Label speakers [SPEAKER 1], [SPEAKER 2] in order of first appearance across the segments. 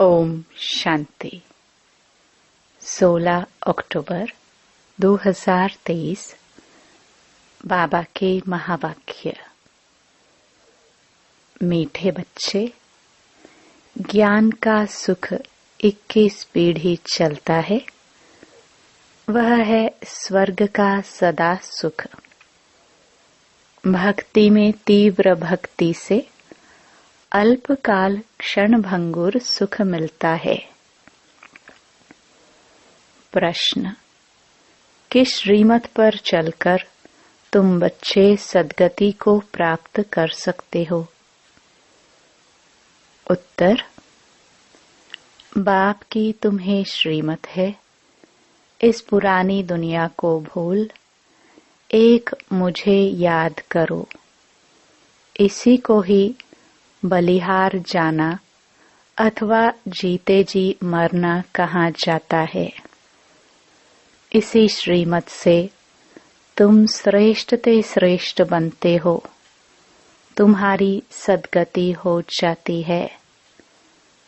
[SPEAKER 1] ओम शांति। 16 अक्टूबर 2023 बाबा के महावाक्य। मीठे बच्चे, ज्ञान का सुख 21 पीढ़ी चलता है। वह है स्वर्ग का सदा सुख। भक्ति में तीव्र भक्ति से अल्पकाल क्षण भंगुर सुख मिलता है। प्रश्न: किस श्रीमत पर चलकर तुम बच्चे सद्गति को प्राप्त कर सकते हो? उत्तर: बाप की तुम्हें श्रीमत है, इस पुरानी दुनिया को भूल एक मुझे याद करो। इसी को ही बलिहार जाना अथवा जीते जी मरना कहा जाता है। इसी श्रीमत से तुम श्रेष्ठ ते श्रेष्ठ बनते हो। तुम्हारी सद्गति हो जाती है।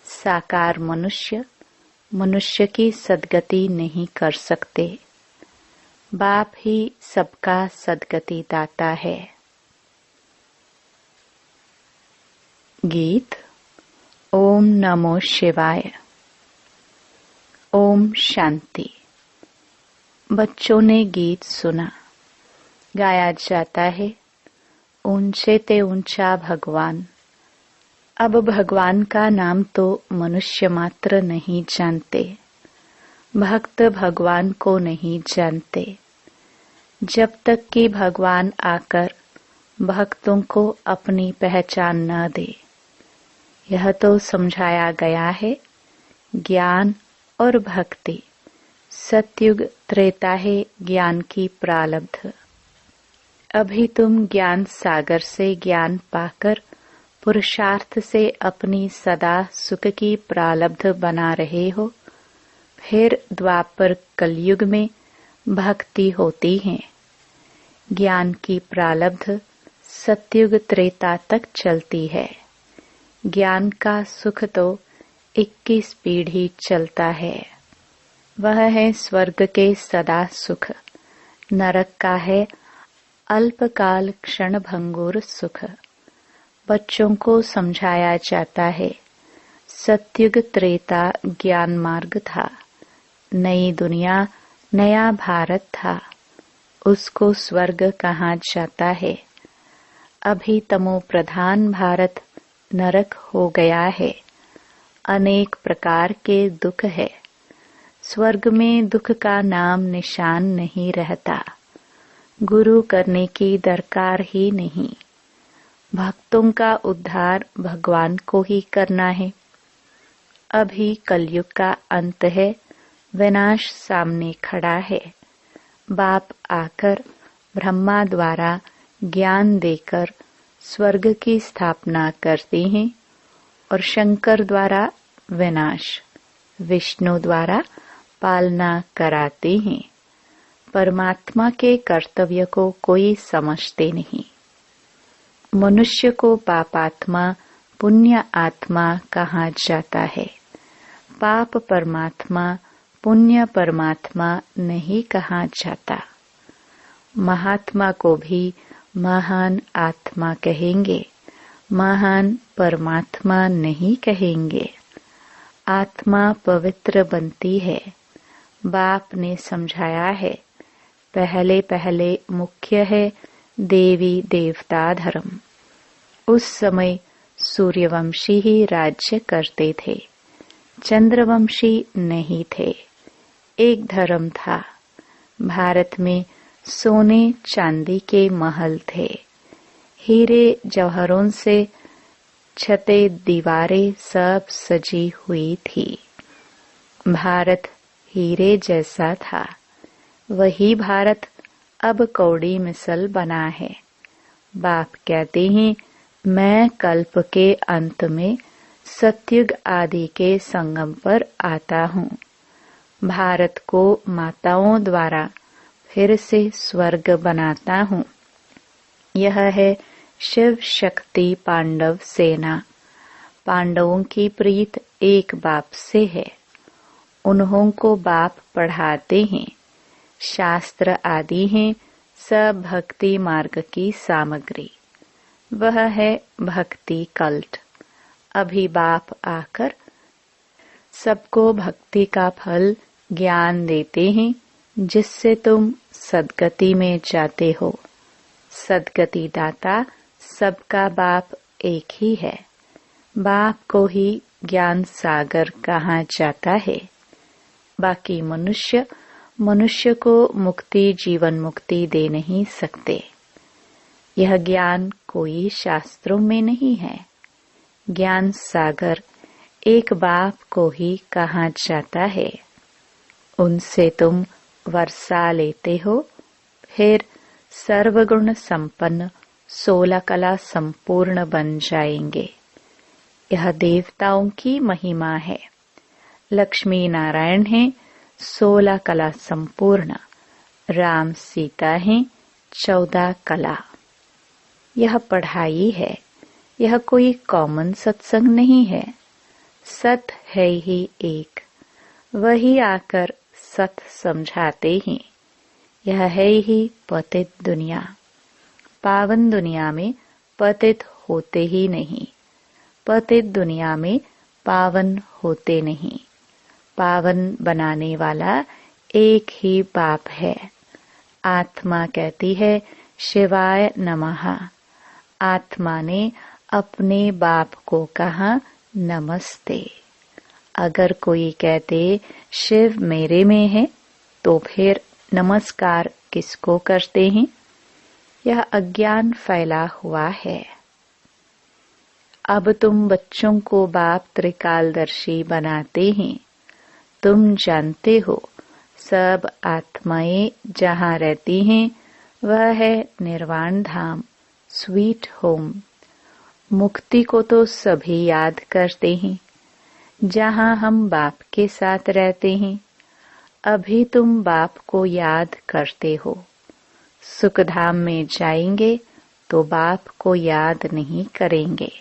[SPEAKER 1] साकार मनुष्य मनुष्य की सद्गति नहीं कर सकते। बाप ही सबका सद्गति दाता है। गीत। ओम नमो शिवाय। ओम शांति। बच्चों ने गीत सुना। गाया जाता है, ऊंचे ते ऊंचा भगवान। अब भगवान का नाम तो मनुष्य मात्र नहीं जानते। भक्त भगवान को नहीं जानते। जब तक कि भगवान आकर भक्तों को अपनी पहचान न दे। यह तो समझाया गया है, ज्ञान और भक्ति सतयुग त्रेता है ज्ञान की प्रारब्ध। अभी तुम ज्ञान सागर से ज्ञान पाकर पुरुषार्थ से अपनी सदा सुख की प्रारब्ध बना रहे हो। फिर द्वापर कलयुग में भक्ति होती है। ज्ञान की प्रारब्ध सतयुग त्रेता तक चलती है। ज्ञान का सुख तो 21 पीढ़ी चलता है। वह है स्वर्ग के सदा सुख। नरक का है अल्पकाल क्षण भंगुर सुख। बच्चों को समझाया जाता है, सतयुग त्रेता ज्ञान मार्ग था। नई दुनिया नया भारत था। उसको स्वर्ग कहा जाता है। अभी तमो प्रधान भारत नरक हो गया है। अनेक प्रकार के दुख है। स्वर्ग में दुख का नाम निशान नहीं रहता। गुरु करने की दरकार ही नहीं। भक्तों का उद्धार भगवान को ही करना है। अभी कलयुग का अंत है। विनाश सामने खड़ा है। बाप आकर ब्रह्मा द्वारा ज्ञान देकर स्वर्ग की स्थापना करते हैं और शंकर द्वारा विनाश, विष्णु द्वारा पालना कराते हैं। परमात्मा के कर्तव्य को कोई समझते नहीं। मनुष्य को पापात्मा पुण्य आत्मा कहा जाता है। पाप परमात्मा पुण्य परमात्मा नहीं कहा जाता। महात्मा को भी महान आत्मा कहेंगे, महान परमात्मा नहीं कहेंगे। आत्मा पवित्र बनती है। बाप ने समझाया है, पहले पहले मुख्य है देवी देवता धर्म। उस समय सूर्यवंशी ही राज्य करते थे। चंद्रवंशी नहीं थे। एक धर्म था। भारत में सोने चांदी के महल थे। हीरे जवाहरों से छते दीवारें सब सजी हुई थी। भारत हीरे जैसा था। वही भारत अब कौड़ी मिसल बना है। बाप कहते हैं, मैं कल्प के अंत में सतयुग आदि के संगम पर आता हूँ। भारत को माताओं द्वारा फिर से स्वर्ग बनाता हूँ। यह है शिव शक्ति पांडव सेना। पांडवों की प्रीत एक बाप से है। उन्हों को बाप पढ़ाते हैं। शास्त्र आदि हैं सब भक्ति मार्ग की सामग्री। वह है भक्ति कल्ट। अभी बाप आकर सबको भक्ति का फल ज्ञान देते हैं, जिससे तुम सद्गति में जाते हो। सद्गति दाता सबका बाप एक ही है। बाप को ही ज्ञान सागर कहा जाता है। बाकी मनुष्य को मुक्ति जीवन मुक्ति दे नहीं सकते। यह ज्ञान कोई शास्त्रों में नहीं है। ज्ञान सागर एक बाप को ही कहा जाता है। उनसे तुम वर्षा लेते हो, फिर सर्वगुण संपन्न 16 कला संपूर्ण बन जाएंगे। यह देवताओं की महिमा है। लक्ष्मी नारायण है 16 कला संपूर्ण। राम सीता है 14 कला। यह पढ़ाई है। यह कोई कॉमन सत्संग नहीं है। सत है ही एक। वही आकर सत समझाते हैं। यह है ही पतित दुनिया। पावन दुनिया में पतित होते ही नहीं। पतित दुनिया में पावन होते नहीं। पावन बनाने वाला एक ही बाप है। आत्मा कहती है शिवाय नमः। आत्मा ने अपने बाप को कहा नमस्ते। अगर कोई कहते शिव मेरे में है, तो फिर नमस्कार किसको करते हैं? यह अज्ञान फैला हुआ है। अब तुम बच्चों को बाप त्रिकालदर्शी बनाते हैं। तुम जानते हो सब आत्माएं जहाँ रहती हैं वह है निर्वाण धाम, स्वीट होम। मुक्ति को तो सभी याद करते हैं। जहाँ हम बाप के साथ रहते हैं, अभी तुम बाप को याद करते हो। सुखधाम में जाएंगे तो बाप को याद नहीं करेंगे।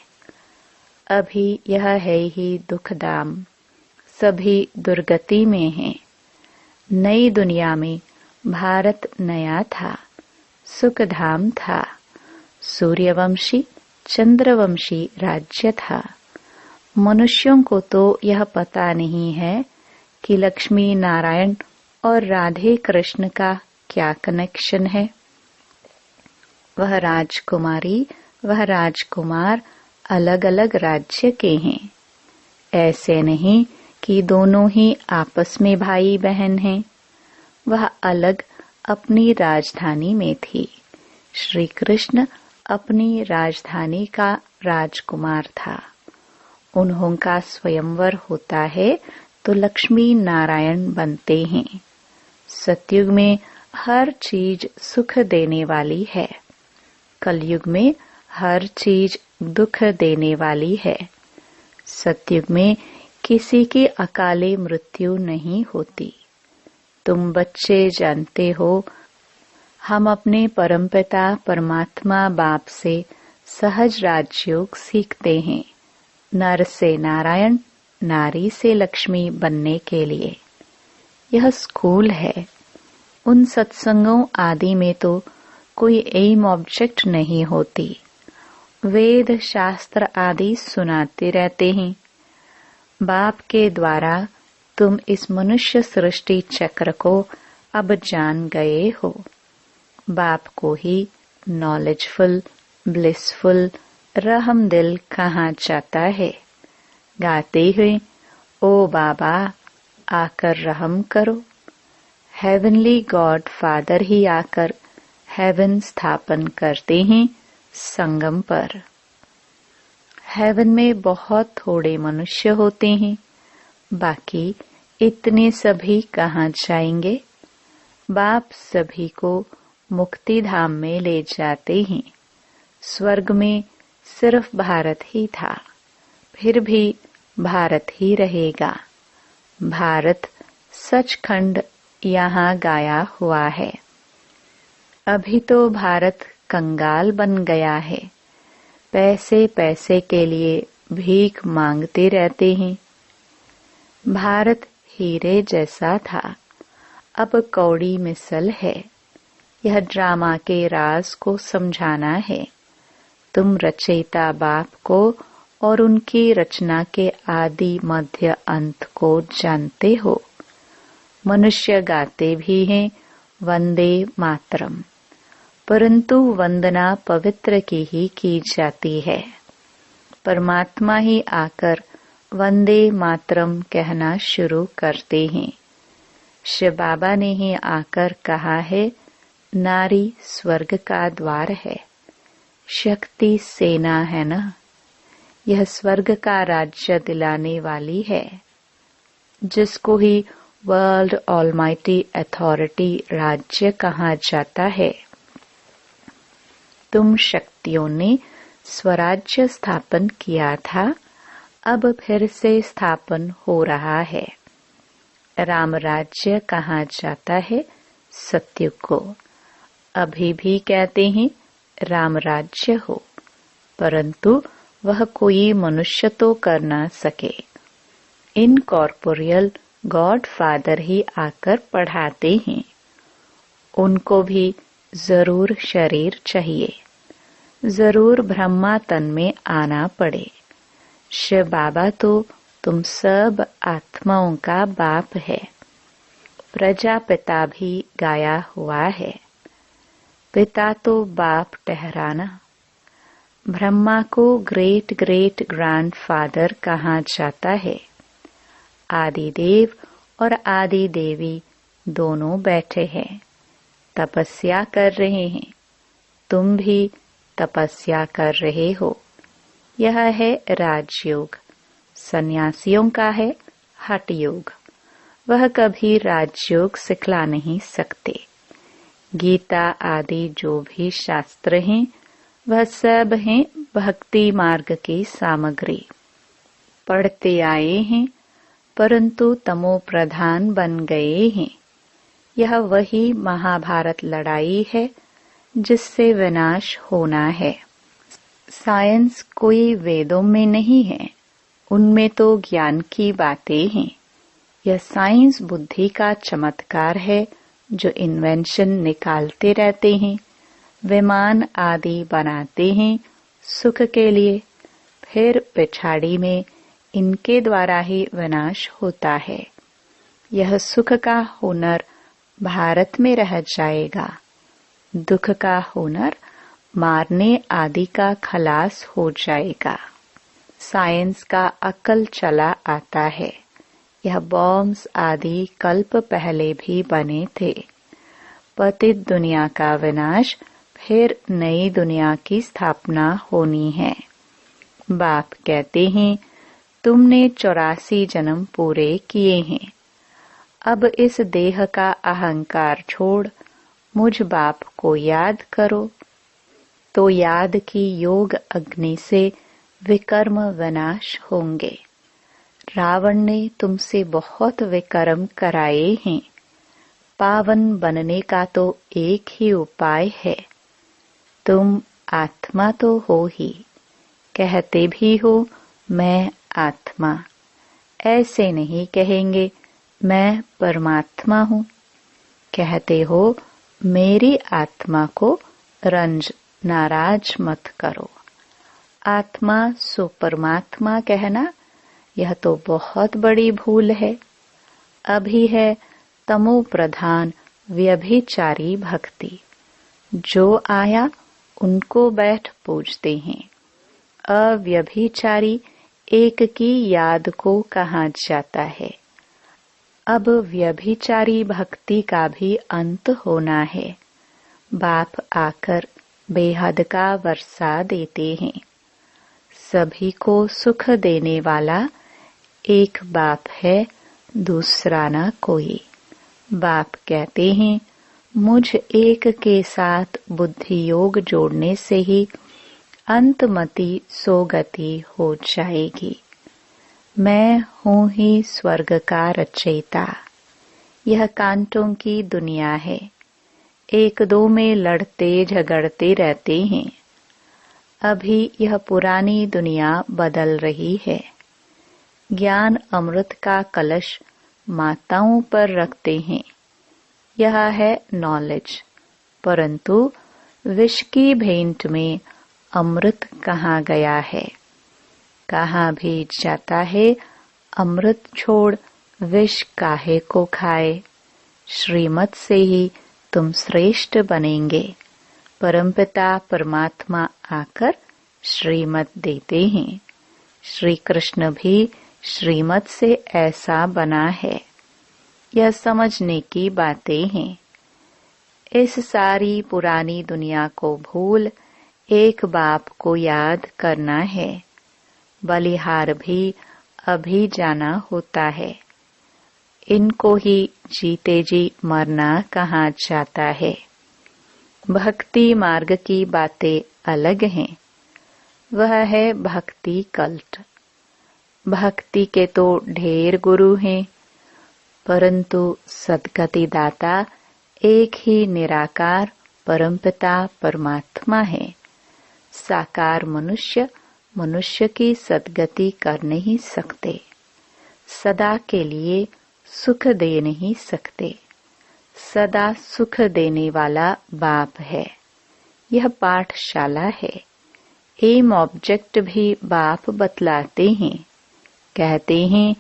[SPEAKER 1] अभी यह है ही दुखधाम। सभी दुर्गति में हैं। नई दुनिया में भारत नया था, सुखधाम था। सूर्यवंशी चंद्रवंशी राज्य था। मनुष्यों को तो यह पता नहीं है कि लक्ष्मी नारायण और राधे कृष्ण का क्या कनेक्शन है। वह राजकुमारी वह राजकुमार अलग अलग राज्य के हैं। ऐसे नहीं कि दोनों ही आपस में भाई बहन हैं। वह अलग अपनी राजधानी में थी। श्री कृष्ण अपनी राजधानी का राजकुमार था। उन्हों का स्वयंवर होता है तो लक्ष्मी नारायण बनते हैं। सतयुग में हर चीज सुख देने वाली है। कलयुग में हर चीज दुख देने वाली है। सतयुग में किसी की अकाले मृत्यु नहीं होती। तुम बच्चे जानते हो, हम अपने परमपिता परमात्मा बाप से सहज राजयोग सीखते हैं। नर से नारायण, नारी से लक्ष्मी बनने के लिए। यह स्कूल है। उन सत्संगों आदि में तो कोई एम ऑब्जेक्ट नहीं होती। वेद शास्त्र आदि सुनाते रहते हैं। बाप के द्वारा तुम इस मनुष्य सृष्टि चक्र को अब जान गए हो। बाप को ही नॉलेजफुल, ब्लिसफुल, रहमदिल कहा जाता है। गाते हुए ओ बाबा आकर रहम करो। हेवनली गॉड फादर ही आकर हेवन स्थापन करते हैं संगम पर। हेवन में बहुत थोड़े मनुष्य होते हैं। बाकी इतने सभी कहाँ जाएंगे? बाप सभी को मुक्ति धाम में ले जाते हैं। स्वर्ग में सिर्फ भारत ही था, फिर भी भारत ही रहेगा। भारत सचखंड यहाँ गाया हुआ है। अभी तो भारत कंगाल बन गया है। पैसे पैसे के लिए भीख मांगते रहते हैं। भारत हीरे जैसा था, अब कौड़ी मिसल है। यह ड्रामा के राज को समझाना है। तुम रचयिता बाप को और उनकी रचना के आदि मध्य अंत को जानते हो। मनुष्य गाते भी हैं वंदे मातरम, परंतु वंदना पवित्र की ही की जाती है। परमात्मा ही आकर वंदे मातरम कहना शुरू करते हैं। शिव बाबा ने ही आकर कहा है, नारी स्वर्ग का द्वार है, शक्ति सेना है ना, यह स्वर्ग का राज्य दिलाने वाली है, जिसको ही वर्ल्ड ऑलमाइटी अथॉरिटी राज्य कहा जाता है। तुम शक्तियों ने स्वराज्य स्थापन किया था, अब फिर से स्थापन हो रहा है। राम राज्य कहा जाता है सत्युग को। अभी भी कहते हैं राम राज्य हो, परंतु वह कोई मनुष्य तो कर ना सके। इनकॉर्पोरियल गॉड फादर ही आकर पढ़ाते हैं। उनको भी जरूर शरीर चाहिए, जरूर ब्रह्मा तन में आना पड़े। शिव बाबा तो तुम सब आत्माओं का बाप है। प्रजापिता भी गाया हुआ है, पिता तो बाप ठहराना। ब्रह्मा को ग्रेट ग्रेट ग्रैंडफादर कहा जाता है। आदि देव और आदि देवी दोनों बैठे हैं, तपस्या कर रहे हैं। तुम भी तपस्या कर रहे हो। यह है राजयोग। सन्यासियों का है हठ योग। वह कभी राजयोग सिखला नहीं सकते। गीता आदि जो भी शास्त्र हैं, वह सब हैं भक्ति मार्ग की सामग्री। पढ़ते आए हैं, परंतु तमो प्रधान बन गए हैं। यह वही महाभारत लड़ाई है जिससे विनाश होना है। साइंस कोई वेदों में नहीं है, उनमें तो ज्ञान की बातें हैं। यह साइंस बुद्धि का चमत्कार है जो इन्वेंशन निकालते रहते हैं, विमान आदि बनाते हैं सुख के लिए, फिर पिछाड़ी में इनके द्वारा ही विनाश होता है। यह सुख का हुनर भारत में रह जाएगा, दुख का हुनर मारने आदि का खलास हो जाएगा। साइंस का अकल चला आता है। यह बॉम्ब्स आदि कल्प पहले भी बने थे। पतित दुनिया का विनाश, फिर नई दुनिया की स्थापना होनी है। बाप कहते हैं, तुमने 84 जन्म पूरे किए हैं। अब इस देह का अहंकार छोड़ मुझ बाप को याद करो, तो याद की योग अग्नि से विकर्म विनाश होंगे। रावण ने तुमसे बहुत विकर्म कराए हैं। पावन बनने का तो एक ही उपाय है। तुम आत्मा तो हो ही, कहते भी हो मैं आत्मा। ऐसे नहीं कहेंगे मैं परमात्मा हूँ। कहते हो मेरी आत्मा को रंज नाराज मत करो। आत्मा सो परमात्मा कहना, यह तो बहुत बड़ी भूल है। अभी है तमो प्रधान व्यभिचारी भक्ति। जो आया उनको बैठ पूजते हैं। अव्यभिचारी एक की याद को कहा जाता है। अब व्यभिचारी भक्ति का भी अंत होना है। बाप आकर बेहद का वर्षा देते हैं। सभी को सुख देने वाला एक बाप है, दूसरा ना कोई। बाप कहते हैं, मुझ एक के साथ बुद्धि योग जोड़ने से ही अंतमति सोगति हो जाएगी। मैं हूँ ही स्वर्ग का रचयिता। यह कांटों की दुनिया है। एक दो में लड़ते झगड़ते रहते हैं। अभी यह पुरानी दुनिया बदल रही है। ज्ञान अमृत का कलश माताओं पर रखते हैं, यह है नॉलेज। परंतु विष की भेंट में अमृत कहाँ गया है? कहाँ भी जाता है अमृत छोड़ विष काहे को खाए। श्रीमत से ही तुम श्रेष्ठ बनेंगे। परमपिता परमात्मा आकर श्रीमत देते हैं। श्री कृष्ण भी श्रीमत से ऐसा बना है। यह समझने की बातें हैं। इस सारी पुरानी दुनिया को भूल एक बाप को याद करना है। बलिहार भी अभी जाना होता है। इनको ही जीते जी मरना कहाँ जाता है। भक्ति मार्ग की बातें अलग हैं। वह है भक्ति कल्ट। भक्ति के तो ढेर गुरु हैं, परंतु सद्गति दाता एक ही निराकार परमपिता परमात्मा है। साकार मनुष्य मनुष्य की सद्गति कर नहीं सकते, सदा के लिए सुख दे नहीं सकते। सदा सुख देने वाला बाप है। यह पाठशाला है। एम ऑब्जेक्ट भी बाप बतलाते हैं। कहते हैं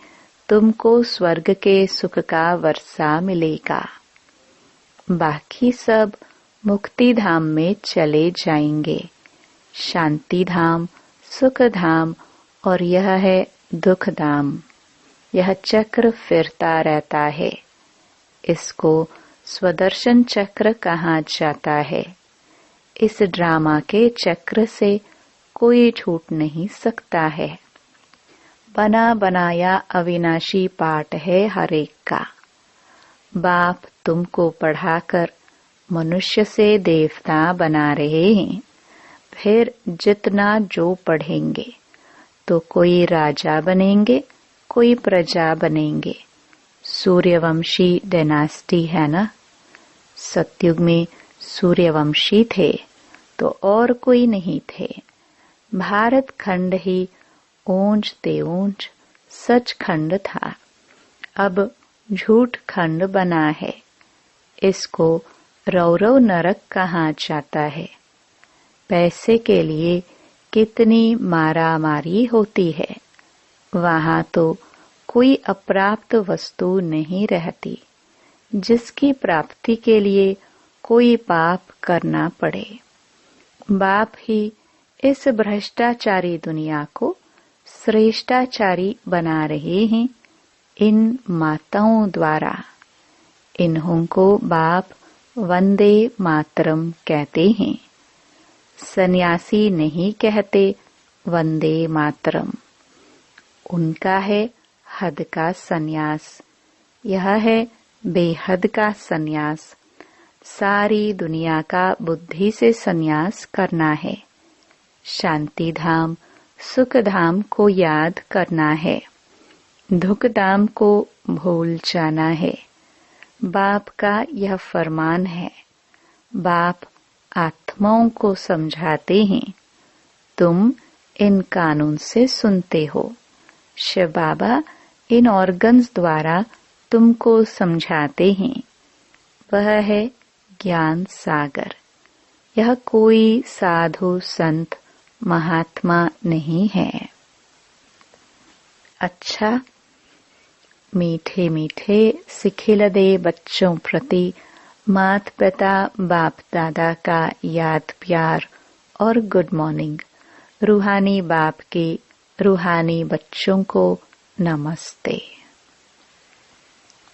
[SPEAKER 1] तुमको स्वर्ग के सुख का वर्षा मिलेगा। बाकी सब मुक्ति धाम में चले जाएंगे। शांति धाम, सुख धाम और यह है दुख धाम। यह चक्र फिरता रहता है। इसको स्वदर्शन चक्र कहा जाता है। इस ड्रामा के चक्र से कोई छूट नहीं सकता है। बना बनाया अविनाशी पाठ है हर एक का। बाप तुमको पढ़ाकर मनुष्य से देवता बना रहे हैं। फिर जितना जो पढ़ेंगे तो कोई राजा बनेंगे, कोई प्रजा बनेंगे। सूर्यवंशी डायनास्टी है ना। सतयुग में सूर्यवंशी थे तो और कोई नहीं थे। भारत खंड ही ऊंच ते ऊंच सच खंड था। अब झूठ खंड बना है। इसको रौरव नरक कहा जाता है। पैसे के लिए कितनी मारामारी होती है। वहां तो कोई अप्राप्त वस्तु नहीं रहती जिसकी प्राप्ति के लिए कोई पाप करना पड़े। बाप ही इस भ्रष्टाचारी दुनिया को श्रेष्ठाचारी बना रहे हैं इन माताओं द्वारा। इन्हों को बाप वंदे मातरम कहते हैं। सन्यासी नहीं कहते वंदे मातरम। उनका है हद का सन्यास। यह है बेहद का सन्यास। सारी दुनिया का बुद्धि से सन्यास करना है। शांति धाम, सुख धाम को याद करना है। दुख धाम को भूल जाना है। बाप का यह फरमान है। बाप आत्माओं को समझाते हैं। तुम इन कानून से सुनते हो। शिव बाबा इन ऑर्गन्स द्वारा तुमको समझाते हैं। वह है ज्ञान सागर। यह कोई साधु संत महात्मा नहीं है। अच्छा, मीठे मीठे सिखिलदे बच्चों प्रति मात पिता बाप दादा का याद प्यार और गुड मॉर्निंग। रूहानी बाप के रूहानी बच्चों को नमस्ते।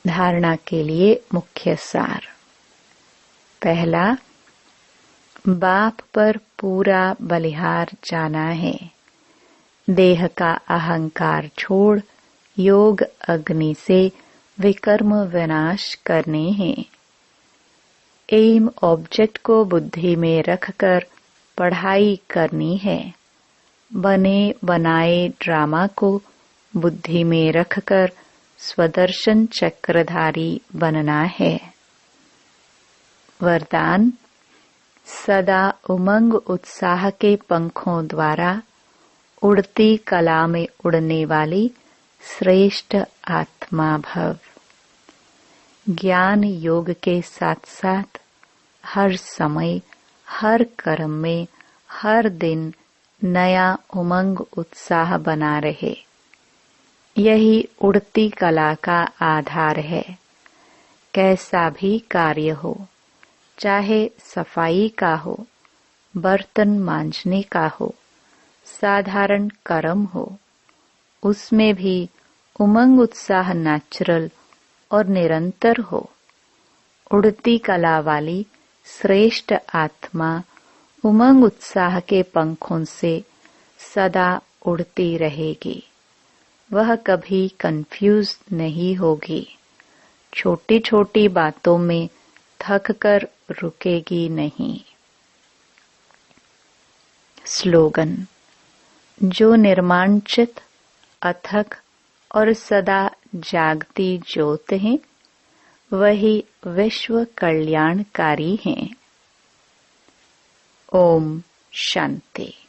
[SPEAKER 1] धारणा के लिए मुख्य सार। पहला, बाप पर पूरा बलिहार जाना है। देह का अहंकार छोड़ योग अग्नि से विकर्म विनाश करने हैं। एम ऑब्जेक्ट को बुद्धि में रखकर पढ़ाई करनी है। बने बनाए ड्रामा को बुद्धि में रखकर स्वदर्शन चक्रधारी बनना है। वरदान, सदा उमंग उत्साह के पंखों द्वारा उड़ती कला में उड़ने वाली श्रेष्ठ आत्मा भव। ज्ञान योग के साथ साथ हर समय, हर कर्म में, हर दिन नया उमंग उत्साह बना रहे। यही उड़ती कला का आधार है। कैसा भी कार्य हो, चाहे सफाई का हो, बर्तन मांजने का हो, साधारण कर्म हो, उसमें भी उमंग उत्साह नेचुरल और निरंतर हो। उड़ती कला वाली श्रेष्ठ आत्मा उमंग उत्साह के पंखों से सदा उड़ती रहेगी। वह कभी कंफ्यूज नहीं होगी। छोटी छोटी बातों में थक कर रुकेगी नहीं। स्लोगन: जो निर्माणचित, अथक और सदा जागती ज्योत है, वही विश्व कल्याणकारी हैं। ओम शांति।